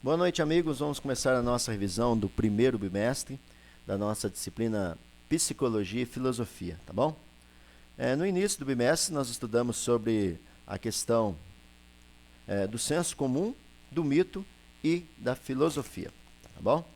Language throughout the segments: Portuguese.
Boa noite, amigos. Vamos começar a nossa revisão do primeiro bimestre da nossa disciplina Psicologia e Filosofia, tá bom? No início do bimestre, nós estudamos sobre a questão do senso comum, do mito e da filosofia, tá bom?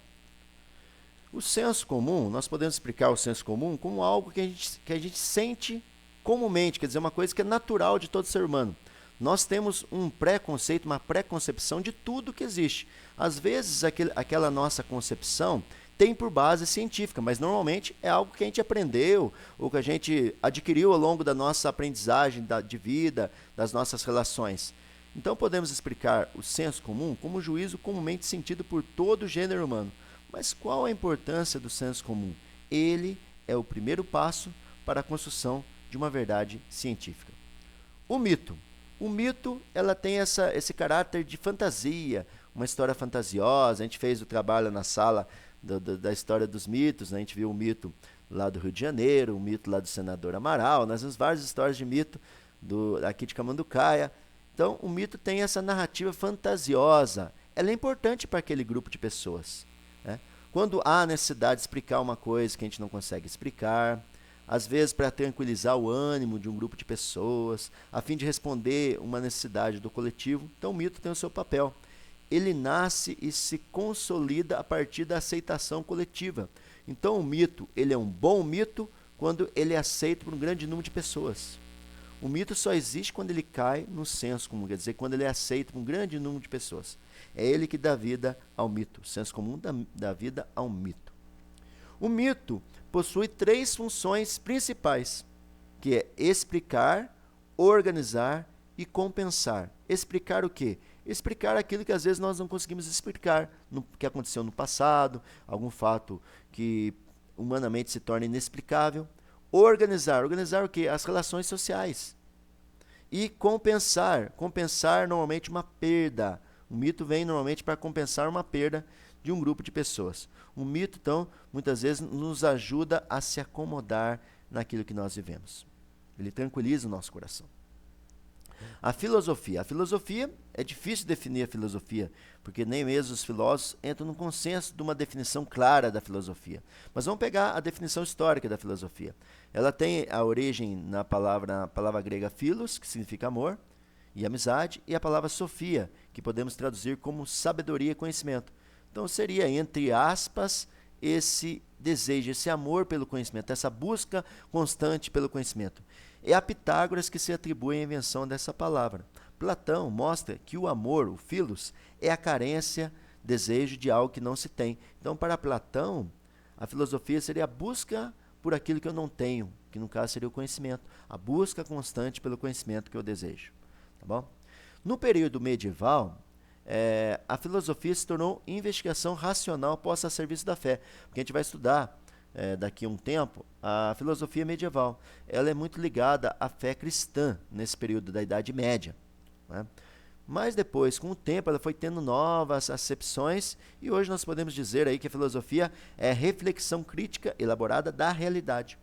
O senso comum, nós podemos explicar o senso comum como algo que a gente sente comumente, quer dizer, uma coisa que é natural de todo ser humano. Nós temos um preconceito, uma preconcepção de tudo que existe. Às vezes, aquela nossa concepção tem por base científica, mas normalmente é algo que a gente aprendeu ou que a gente adquiriu ao longo da nossa aprendizagem de vida, das nossas relações. Então, podemos explicar o senso comum como um juízo comumente sentido por todo o gênero humano. Mas qual a importância do senso comum? Ele é o primeiro passo para a construção de uma verdade científica. O mito. O mito, ela tem esse caráter de fantasia, uma história fantasiosa. A gente fez o trabalho na sala da história dos mitos, né? A gente viu o mito lá do Rio de Janeiro, o mito lá do senador Amaral, nós vimos várias histórias de mito aqui de Camanducaia. Então, o mito tem essa narrativa fantasiosa. Ela é importante para aquele grupo de pessoas, né? Quando há necessidade de explicar uma coisa que a gente não consegue explicar, às vezes para tranquilizar o ânimo de um grupo de pessoas, a fim de responder uma necessidade do coletivo. Então o mito tem o seu papel. Ele nasce e se consolida a partir da aceitação coletiva. Então o mito, ele é um bom mito quando ele é aceito por um grande número de pessoas. O mito só existe quando ele cai no senso comum, quer dizer, quando ele é aceito por um grande número de pessoas. É ele que dá vida ao mito. O senso comum dá vida ao mito. O mito possui três funções principais, que é explicar, organizar e compensar. Explicar o quê? Explicar aquilo que às vezes nós não conseguimos explicar, que aconteceu no passado, algum fato que humanamente se torna inexplicável. Organizar o quê? As relações sociais. E compensar normalmente uma perda. O mito vem normalmente para compensar uma perda de um grupo de pessoas. O mito, então, muitas vezes nos ajuda a se acomodar naquilo que nós vivemos. Ele tranquiliza o nosso coração. A filosofia. A filosofia, é difícil definir a filosofia, porque nem mesmo os filósofos entram no consenso de uma definição clara da filosofia. Mas vamos pegar a definição histórica da filosofia. Ela tem a origem na palavra grega philos, que significa amor e amizade, e a palavra sofia, que podemos traduzir como sabedoria e conhecimento. Então seria, entre aspas, esse desejo, esse amor pelo conhecimento, essa busca constante pelo conhecimento. É a Pitágoras que se atribui a invenção dessa palavra. Platão mostra que o amor, o philos, é a carência, desejo de algo que não se tem. Então, para Platão, a filosofia seria a busca por aquilo que eu não tenho, que no caso seria o conhecimento. A busca constante pelo conhecimento que eu desejo. Tá bom? No período medieval, a filosofia se tornou investigação racional posta a serviço da fé. Porque a gente vai estudar daqui a um tempo a filosofia medieval. Ela é muito ligada à fé cristã nesse período da Idade Média, né? Mas depois, com o tempo, ela foi tendo novas acepções e hoje nós podemos dizer aí que a filosofia é reflexão crítica elaborada da realidade.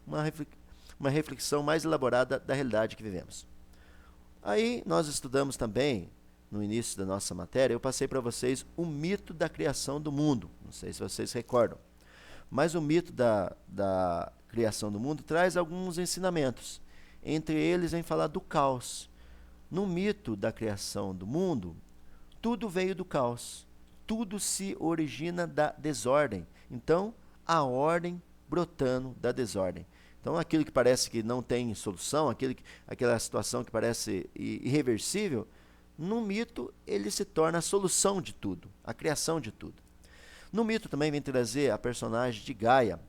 Uma reflexão mais elaborada da realidade que vivemos. Aí nós estudamos também, no início da nossa matéria, eu passei para vocês o mito da criação do mundo. Não sei se vocês recordam. Mas o mito da criação do mundo traz alguns ensinamentos. Entre eles, vem falar do caos. No mito da criação do mundo, tudo veio do caos. Tudo se origina da desordem. Então, a ordem brotando da desordem. Então, aquilo que parece que não tem solução, aquela situação que parece irreversível, no mito ele se torna a solução de tudo, a criação de tudo. No mito também vem trazer a personagem de Gaia,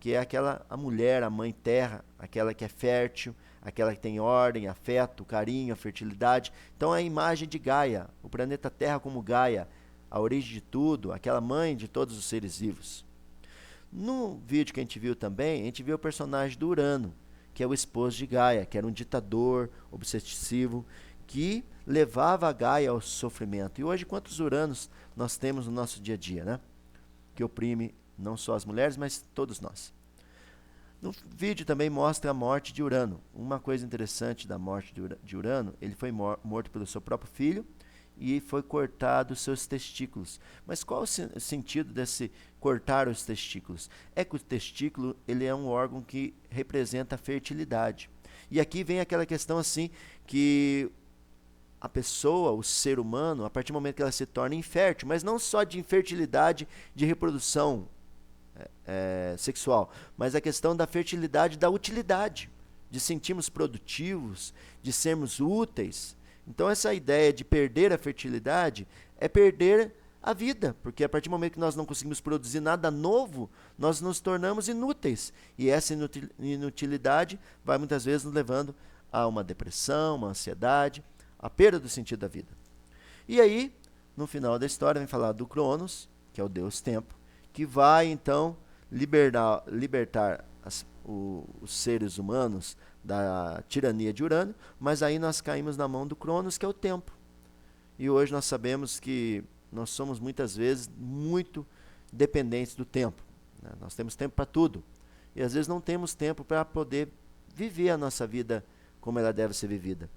que é a mulher, a mãe terra, aquela que é fértil, aquela que tem ordem, afeto, carinho, a fertilidade. Então a imagem de Gaia, o planeta Terra como Gaia, a origem de tudo, aquela mãe de todos os seres vivos. No vídeo que a gente viu também, a gente viu o personagem do Urano, que é o esposo de Gaia, que era um ditador obsessivo, que levava a Gaia ao sofrimento. E hoje, quantos Uranos nós temos no nosso dia a dia, né? Que oprime não só as mulheres, mas todos nós. No vídeo também mostra a morte de Urano. Uma coisa interessante da morte de Urano, ele foi morto pelo seu próprio filho e foi cortado os seus testículos. Mas qual o sentido desse cortar os testículos? É que o testículo ele é um órgão que representa a fertilidade. E aqui vem aquela questão assim que a pessoa, o ser humano, a partir do momento que ela se torna infértil, mas não só de infertilidade de reprodução sexual, mas a questão da fertilidade da utilidade, de sentirmos produtivos, de sermos úteis. Então essa ideia de perder a fertilidade é perder a vida, porque a partir do momento que nós não conseguimos produzir nada novo, nós nos tornamos inúteis. E essa inutilidade vai muitas vezes nos levando a uma depressão, uma ansiedade, a perda do sentido da vida. E aí, no final da história, vem falar do Cronos, que é o Deus Tempo, que vai então libertar os seres humanos da tirania de Urânio, mas aí nós caímos na mão do Cronos, que é o Tempo. E hoje nós sabemos que nós somos muitas vezes muito dependentes do tempo. Né? Nós temos tempo para tudo. E às vezes não temos tempo para poder viver a nossa vida como ela deve ser vivida.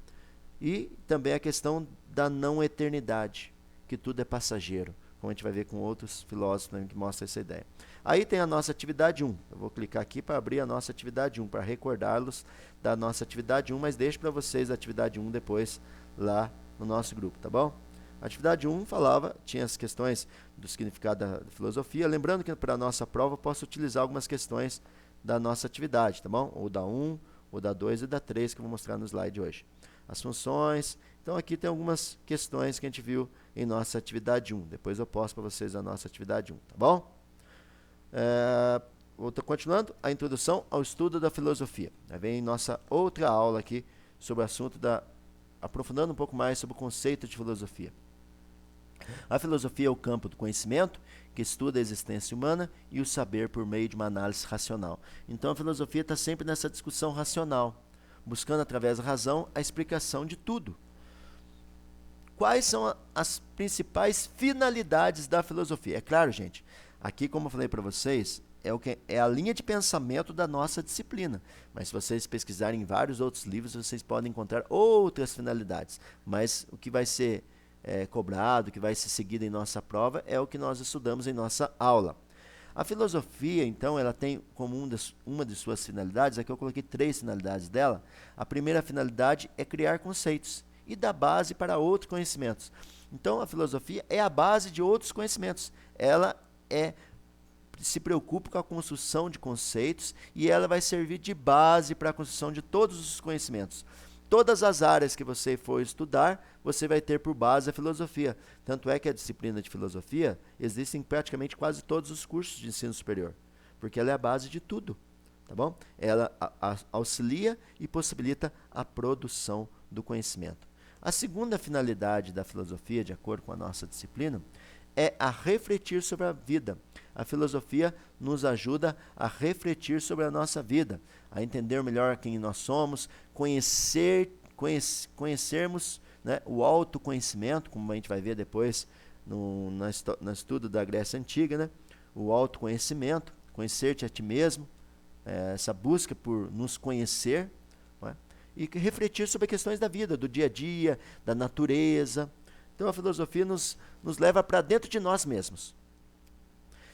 E também a questão da não eternidade, que tudo é passageiro, como a gente vai ver com outros filósofos também que mostram essa ideia. Aí tem a nossa atividade 1. Eu vou clicar aqui para abrir a nossa atividade 1, para recordá-los da nossa atividade 1, mas deixo para vocês a atividade 1 depois lá no nosso grupo, tá bom? A atividade 1 tinha as questões do significado da filosofia. Lembrando que para a nossa prova eu posso utilizar algumas questões da nossa atividade, tá bom? Ou da 1, ou da 2 e da 3, que eu vou mostrar no slide hoje. As funções. Então aqui tem algumas questões que a gente viu em nossa atividade 1. Depois eu posto para vocês a nossa atividade 1, tá bom? Continuando, a introdução ao estudo da filosofia. Aí vem nossa outra aula aqui sobre o assunto aprofundando um pouco mais sobre o conceito de filosofia. A filosofia é o campo do conhecimento que estuda a existência humana e o saber por meio de uma análise racional. Então a filosofia está sempre nessa discussão racional, buscando através da razão a explicação de tudo. Quais são as principais finalidades da filosofia? É claro, gente, aqui como eu falei para vocês, é a linha de pensamento da nossa disciplina. Mas se vocês pesquisarem em vários outros livros, vocês podem encontrar outras finalidades. Mas o que vai ser cobrado, o que vai ser seguido em nossa prova, é o que nós estudamos em nossa aula. A filosofia, então, ela tem como uma de suas finalidades, aqui eu coloquei 3 finalidades dela. A primeira finalidade é criar conceitos e dar base para outros conhecimentos. Então, a filosofia é a base de outros conhecimentos. Ela se preocupa com a construção de conceitos e ela vai servir de base para a construção de todos os conhecimentos. Todas as áreas que você for estudar, você vai ter por base a filosofia. Tanto é que a disciplina de filosofia existe em praticamente quase todos os cursos de ensino superior, porque ela é a base de tudo, tá bom? Ela auxilia e possibilita a produção do conhecimento. A segunda finalidade da filosofia, de acordo com a nossa disciplina, é a refletir sobre a vida. A filosofia nos ajuda a refletir sobre a nossa vida, a entender melhor quem nós somos, conhecermos, né, o autoconhecimento, como a gente vai ver depois no estudo da Grécia Antiga, né, o autoconhecimento, conhecer-te a ti mesmo, essa busca por nos conhecer, né, e refletir sobre questões da vida, do dia a dia, da natureza. Então a filosofia nos leva para dentro de nós mesmos.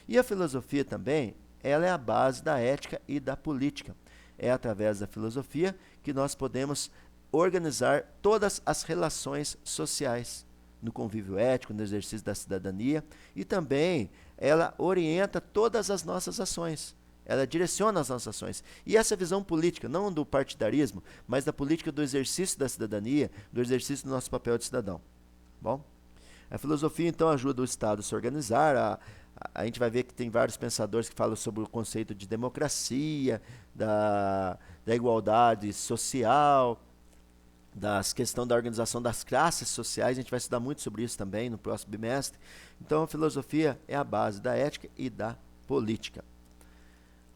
E a filosofia também, ela é a base da ética e da política. É através da filosofia que nós podemos organizar todas as relações sociais, no convívio ético, no exercício da cidadania, e também ela orienta todas as nossas ações. Ela direciona as nossas ações. E essa visão política, não do partidarismo, mas da política do exercício da cidadania, do exercício do nosso papel de cidadão. Bom? A filosofia, então, ajuda o Estado a se organizar. A gente vai ver que tem vários pensadores que falam sobre o conceito de democracia, da igualdade social, da questão da organização das classes sociais. A gente vai estudar muito sobre isso também no próximo bimestre. Então, a filosofia é a base da ética e da política.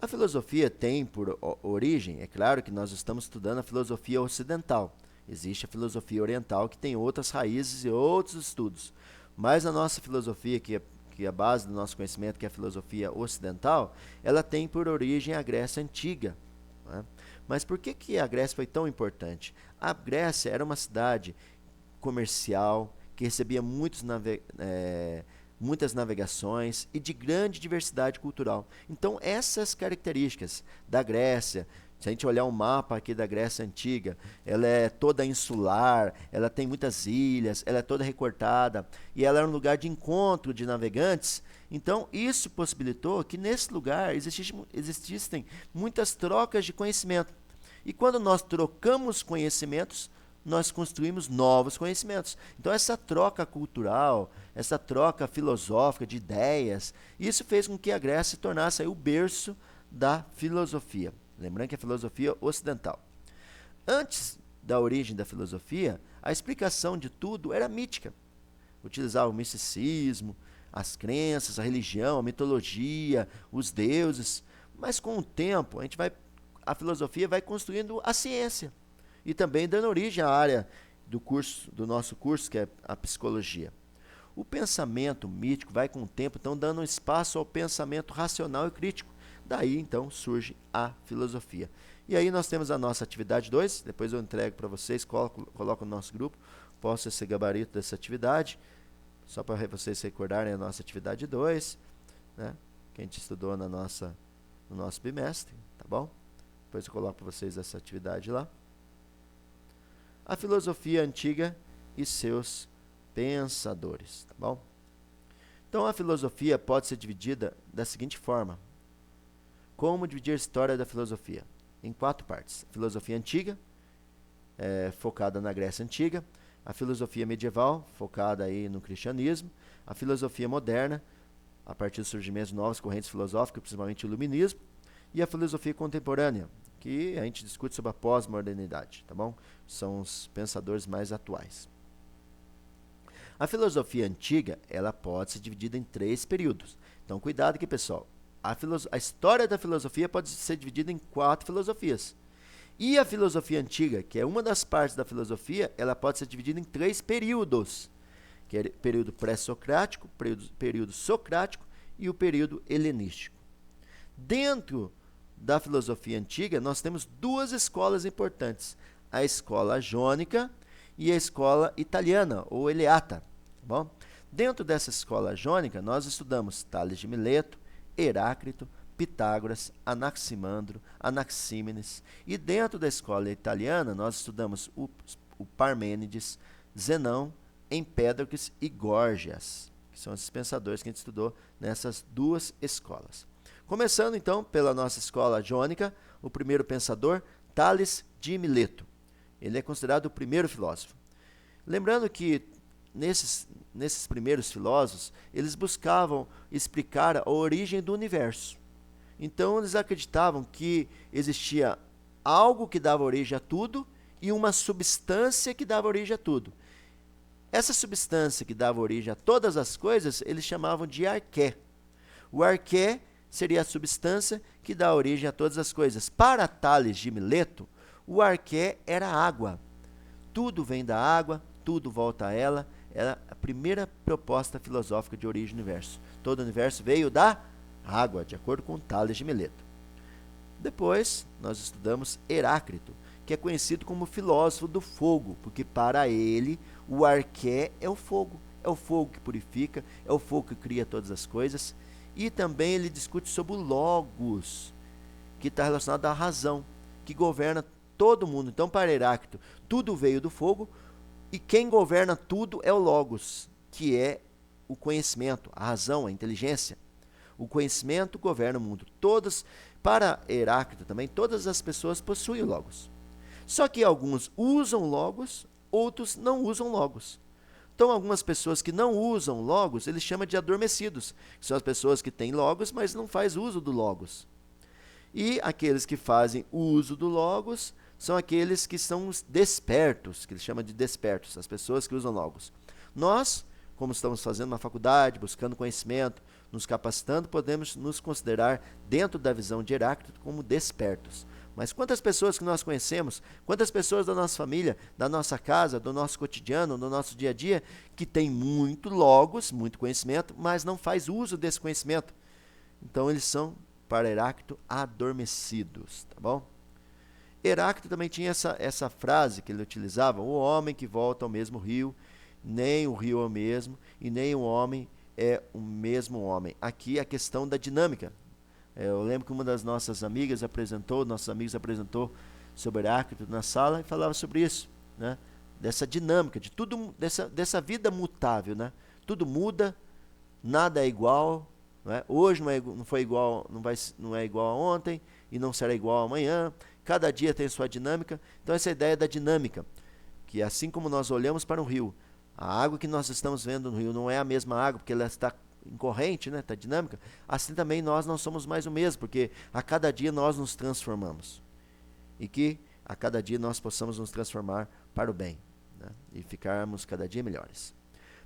A filosofia tem por origem, é claro que nós estamos estudando a filosofia ocidental. Existe a filosofia oriental que tem outras raízes e outros estudos. Mas a nossa filosofia, que é a base do nosso conhecimento, que é a filosofia ocidental, ela tem por origem a Grécia Antiga. Né? Mas por que a Grécia foi tão importante? A Grécia era uma cidade comercial que recebia muitas navegações e de grande diversidade cultural. Então, essas características da Grécia, se a gente olhar um mapa aqui da Grécia Antiga, ela é toda insular, ela tem muitas ilhas, ela é toda recortada, e ela era um lugar de encontro de navegantes. Então, isso possibilitou que nesse lugar existissem muitas trocas de conhecimento. E quando nós trocamos conhecimentos, nós construímos novos conhecimentos. Então, essa troca cultural, essa troca filosófica de ideias, isso fez com que a Grécia se tornasse aí o berço da filosofia. Lembrando que a filosofia ocidental. Antes da origem da filosofia, a explicação de tudo era mítica. Utilizava o misticismo, as crenças, a religião, a mitologia, os deuses. Mas com o tempo, a filosofia vai construindo a ciência. E também dando origem à área do nosso curso, que é a psicologia. O pensamento mítico vai com o tempo, então, dando espaço ao pensamento racional e crítico. Daí, então, surge a filosofia. E aí nós temos a nossa atividade 2, depois eu entrego para vocês, coloco no nosso grupo, posso esse gabarito dessa atividade, só para vocês recordarem a nossa atividade 2, né, que a gente estudou no nosso bimestre, tá bom? Depois eu coloco para vocês essa atividade lá. A filosofia antiga e seus pensadores, tá bom? Então, a filosofia pode ser dividida da seguinte forma. Como dividir a história da filosofia? Em 4 partes. A filosofia antiga, focada na Grécia Antiga. A filosofia medieval, focada aí no cristianismo. A filosofia moderna, a partir do surgimento de novas correntes filosóficas, principalmente o iluminismo. E a filosofia contemporânea, que a gente discute sobre a pós-modernidade, tá bom? São os pensadores mais atuais. A filosofia antiga, ela pode ser dividida em 3 períodos. Então, cuidado aqui, pessoal. A história da filosofia pode ser dividida em 4 filosofias. E a filosofia antiga, que é uma das partes da filosofia, ela pode ser dividida em 3 períodos, que é o período pré-socrático, período socrático e o período helenístico. Dentro da filosofia antiga, nós temos 2 escolas importantes, a escola jônica e a escola italiana, ou eleata. Tá bom? Dentro dessa escola jônica, nós estudamos Tales de Mileto, Heráclito, Pitágoras, Anaximandro, Anaxímenes. E dentro da escola italiana, nós estudamos o Parmênides, Zenão, Empédocles e Górgias, que são esses pensadores que a gente estudou nessas 2 escolas. Começando, então, pela nossa escola jônica, o primeiro pensador, Tales de Mileto. Ele é considerado o primeiro filósofo. Lembrando que nesses primeiros filósofos, eles buscavam explicar a origem do universo. Então, eles acreditavam que existia algo que dava origem a tudo e uma substância que dava origem a tudo. Essa substância que dava origem a todas as coisas, eles chamavam de arqué. O arqué seria a substância que dá origem a todas as coisas. Para Tales de Mileto, o arqué era água. Tudo vem da água, tudo volta a ela. Era a primeira proposta filosófica de origem do universo. Todo o universo veio da água, de acordo com Tales de Mileto. Depois, nós estudamos Heráclito, que é conhecido como filósofo do fogo, porque para ele o arqué é o fogo que purifica, é o fogo que cria todas as coisas. E também ele discute sobre o logos, que está relacionado à razão, que governa todo mundo. Então, para Heráclito, tudo veio do fogo, e quem governa tudo é o logos, que é o conhecimento, a razão, a inteligência. O conhecimento governa o mundo. Para Heráclito também, todas as pessoas possuem o logos. Só que alguns usam logos, outros não usam logos. Então, algumas pessoas que não usam logos, ele chama de adormecidos, que são as pessoas que têm logos, mas não fazem uso do logos. E aqueles que fazem uso do logos são aqueles que são os despertos, que ele chama de despertos, as pessoas que usam logos. Nós, como estamos fazendo uma faculdade, buscando conhecimento, nos capacitando, podemos nos considerar, dentro da visão de Heráclito, como despertos. Mas quantas pessoas que nós conhecemos, quantas pessoas da nossa família, da nossa casa, do nosso cotidiano, do nosso dia a dia, que tem muito logos, muito conhecimento, mas não faz uso desse conhecimento. Então eles são, para Heráclito, adormecidos, tá bom? Heráclito também tinha essa frase que ele utilizava, o homem que volta ao mesmo rio, nem o rio é o mesmo, e nem o homem é o mesmo homem. Aqui é a questão da dinâmica. Eu lembro que uma das nossas amigas apresentou, nossos amigos apresentou sobre Heráclito na sala e falava sobre isso, né? Dessa dinâmica, de tudo, dessa vida mutável, né? Tudo muda, nada é igual, né? Hoje não foi igual, não é igual a ontem e não será igual amanhã. Cada dia tem sua dinâmica. Então essa ideia da dinâmica, que assim como nós olhamos para um rio, a água que nós estamos vendo no rio não é a mesma água, porque ela está em corrente, né? Está dinâmica. Assim também nós não somos mais o mesmo, porque a cada dia nós nos transformamos. E que a cada dia nós possamos nos transformar para o bem, né? E ficarmos cada dia melhores.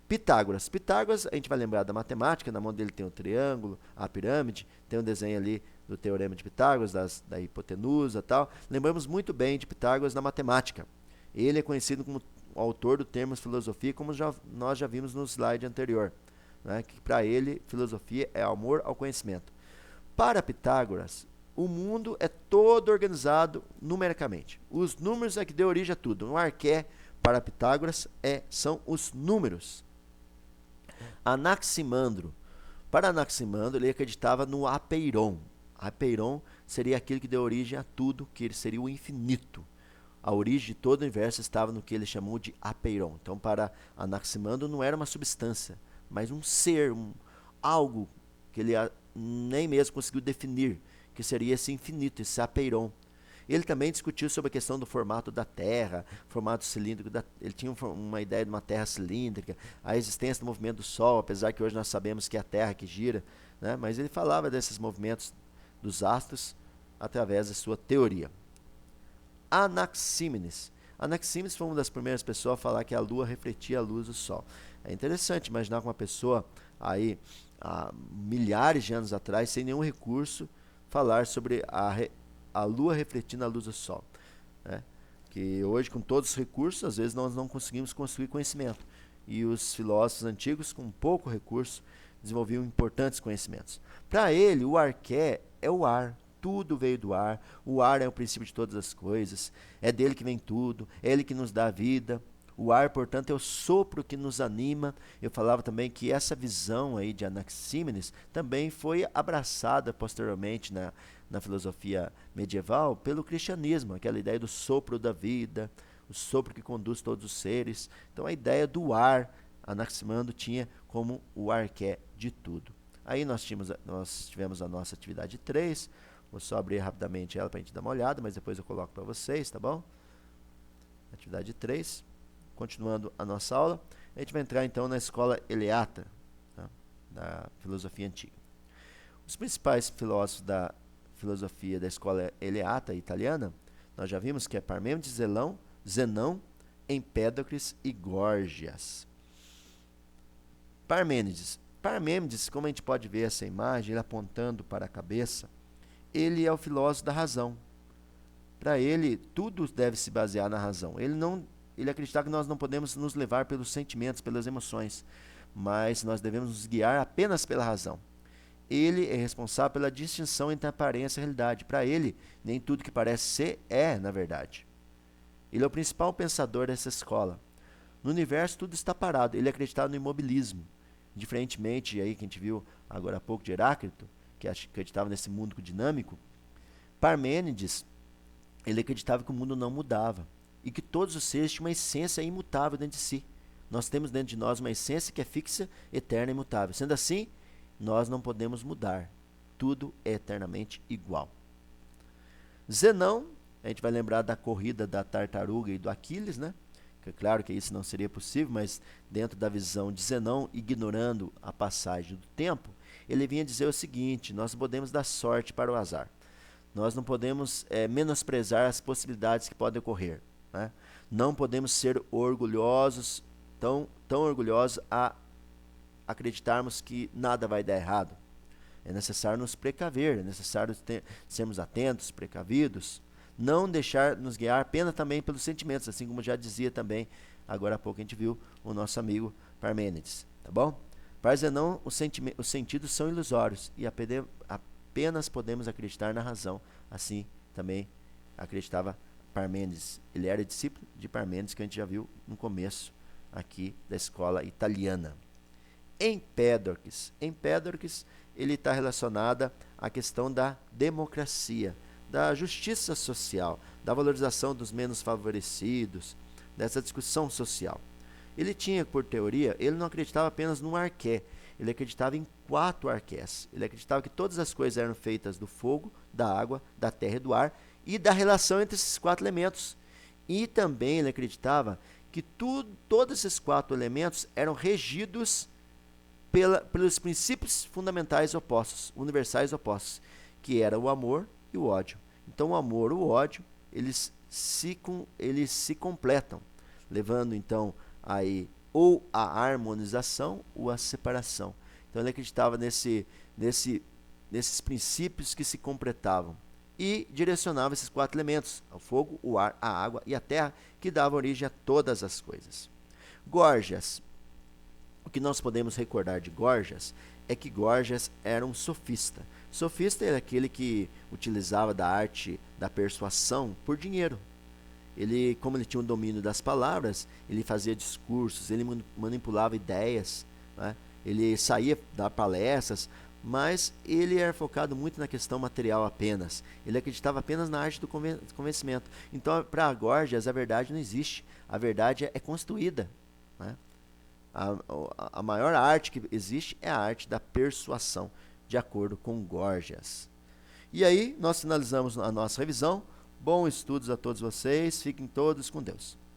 Pitágoras. Pitágoras, a gente vai lembrar da matemática, na mão dele tem o triângulo, a pirâmide, tem um desenho ali do teorema de Pitágoras, da hipotenusa e tal. Lembramos muito bem de Pitágoras na matemática. Ele é conhecido como o autor do termo filosofia, como nós já vimos no slide anterior, né? Que para ele, filosofia é amor ao conhecimento. Para Pitágoras, o mundo é todo organizado numericamente. Os números é que deu origem a tudo. Um arqué, para Pitágoras, são os números. Anaximandro. Para Anaximandro, ele acreditava no apeiron. Apeiron seria aquilo que deu origem a tudo, que ele seria o infinito. A origem de todo o universo estava no que ele chamou de apeiron. Então, para Anaximandro, não era uma substância, mas um ser, algo que ele nem mesmo conseguiu definir, que seria esse infinito, esse apeiron. Ele também discutiu sobre a questão do formato da Terra, formato cilíndrico. Ele tinha uma ideia de uma Terra cilíndrica, a existência do movimento do Sol, apesar que hoje nós sabemos que é a Terra que gira, né? Mas ele falava desses movimentos dos astros através da sua teoria. Anaxímenes. Anaxímenes foi uma das primeiras pessoas a falar que a Lua refletia a luz do Sol. É interessante imaginar que uma pessoa aí, há milhares de anos atrás, sem nenhum recurso, falar sobre a Lua refletindo a luz do Sol, né? Que hoje, com todos os recursos, às vezes nós não conseguimos construir conhecimento. E os filósofos antigos, com pouco recurso, desenvolviam importantes conhecimentos. Para ele, o arqué é o ar. Tudo veio do ar. O ar é o princípio de todas as coisas. É dele que vem tudo. É ele que nos dá a vida. O ar, portanto, é o sopro que nos anima. Eu falava também que essa visão aí de Anaxímenes também foi abraçada posteriormente na filosofia medieval pelo cristianismo, aquela ideia do sopro da vida, o sopro que conduz todos os seres. Então a ideia do ar, Anaximandro tinha como o arqué de tudo. Aí nós tivemos a nossa atividade 3, vou só abrir rapidamente ela para a gente dar uma olhada, mas depois eu coloco para vocês, tá bom? Atividade 3, continuando a nossa aula, a gente vai entrar então na escola eleata, tá? Da filosofia antiga. Os principais filósofos da filosofia da escola eleata italiana, nós já vimos que é Parmênides, Zenão, Empédocles e Górgias. Parmênides, como a gente pode ver essa imagem, ele apontando para a cabeça, ele é o filósofo da razão. Para ele, tudo deve se basear na razão. Ele acreditava que nós não podemos nos levar pelos sentimentos, pelas emoções, mas nós devemos nos guiar apenas pela razão. Ele é responsável pela distinção entre a aparência e a realidade. Para ele, nem tudo que parece ser é, na verdade. Ele é o principal pensador dessa escola. No universo, tudo está parado. Ele acreditava no imobilismo. Diferentemente, aí que a gente viu agora há pouco de Heráclito, que acreditava nesse mundo dinâmico, Parmênides, ele acreditava que o mundo não mudava e que todos os seres tinham uma essência imutável dentro de si. Nós temos dentro de nós uma essência que é fixa, eterna e imutável. Sendo assim, nós não podemos mudar. Tudo é eternamente igual. Zenão, a gente vai lembrar da corrida da tartaruga e do Aquiles, né? Que é claro que isso não seria possível, mas dentro da visão de Zenão, ignorando a passagem do tempo, ele vinha dizer o seguinte: nós não podemos dar sorte para o azar. Nós não podemos menosprezar as possibilidades que podem ocorrer, né? Não podemos ser orgulhosos, tão orgulhosos a acreditarmos que nada vai dar errado. É necessário nos precaver, é necessário sermos atentos, precavidos, não deixar nos guiar apenas também pelos sentimentos, assim como já dizia também, agora há pouco a gente viu o nosso amigo Parmênides, tá bom? Para Zenão, os sentidos são ilusórios e apenas podemos acreditar na razão. Assim também acreditava Parmênides. Ele era discípulo de Parmênides, que a gente já viu no começo aqui da escola italiana. Empédocles ele está relacionada à questão da democracia, da justiça social, da valorização dos menos favorecidos, dessa discussão social. Ele tinha, por teoria, ele não acreditava apenas num arqué, ele acreditava em 4 arqués. Ele acreditava que todas as coisas eram feitas do fogo, da água, da terra e do ar, e da relação entre esses 4 elementos. E também ele acreditava que todos esses 4 elementos eram regidos pelos princípios fundamentais opostos, universais opostos, que era o amor e o ódio. Então o amor e o ódio, eles se completam, levando então aí ou a harmonização ou a separação. Então ele acreditava nesses princípios que se completavam e direcionava esses 4 elementos, o fogo, o ar, a água e a terra, que davam origem a todas as coisas. Gorgias. O que nós podemos recordar de Gorgias é que Gorgias era um sofista. Sofista era aquele que utilizava da arte da persuasão por dinheiro. Ele, como ele tinha um domínio das palavras, ele fazia discursos, ele manipulava ideias, né? Ele saía dar palestras, mas ele era focado muito na questão material apenas. Ele acreditava apenas na arte do convencimento. Então, para Gorgias, a verdade não existe. A verdade é construída, né? A maior arte que existe é a arte da persuasão, de acordo com Gorgias. E aí, nós finalizamos a nossa revisão. Bons estudos a todos vocês. Fiquem todos com Deus.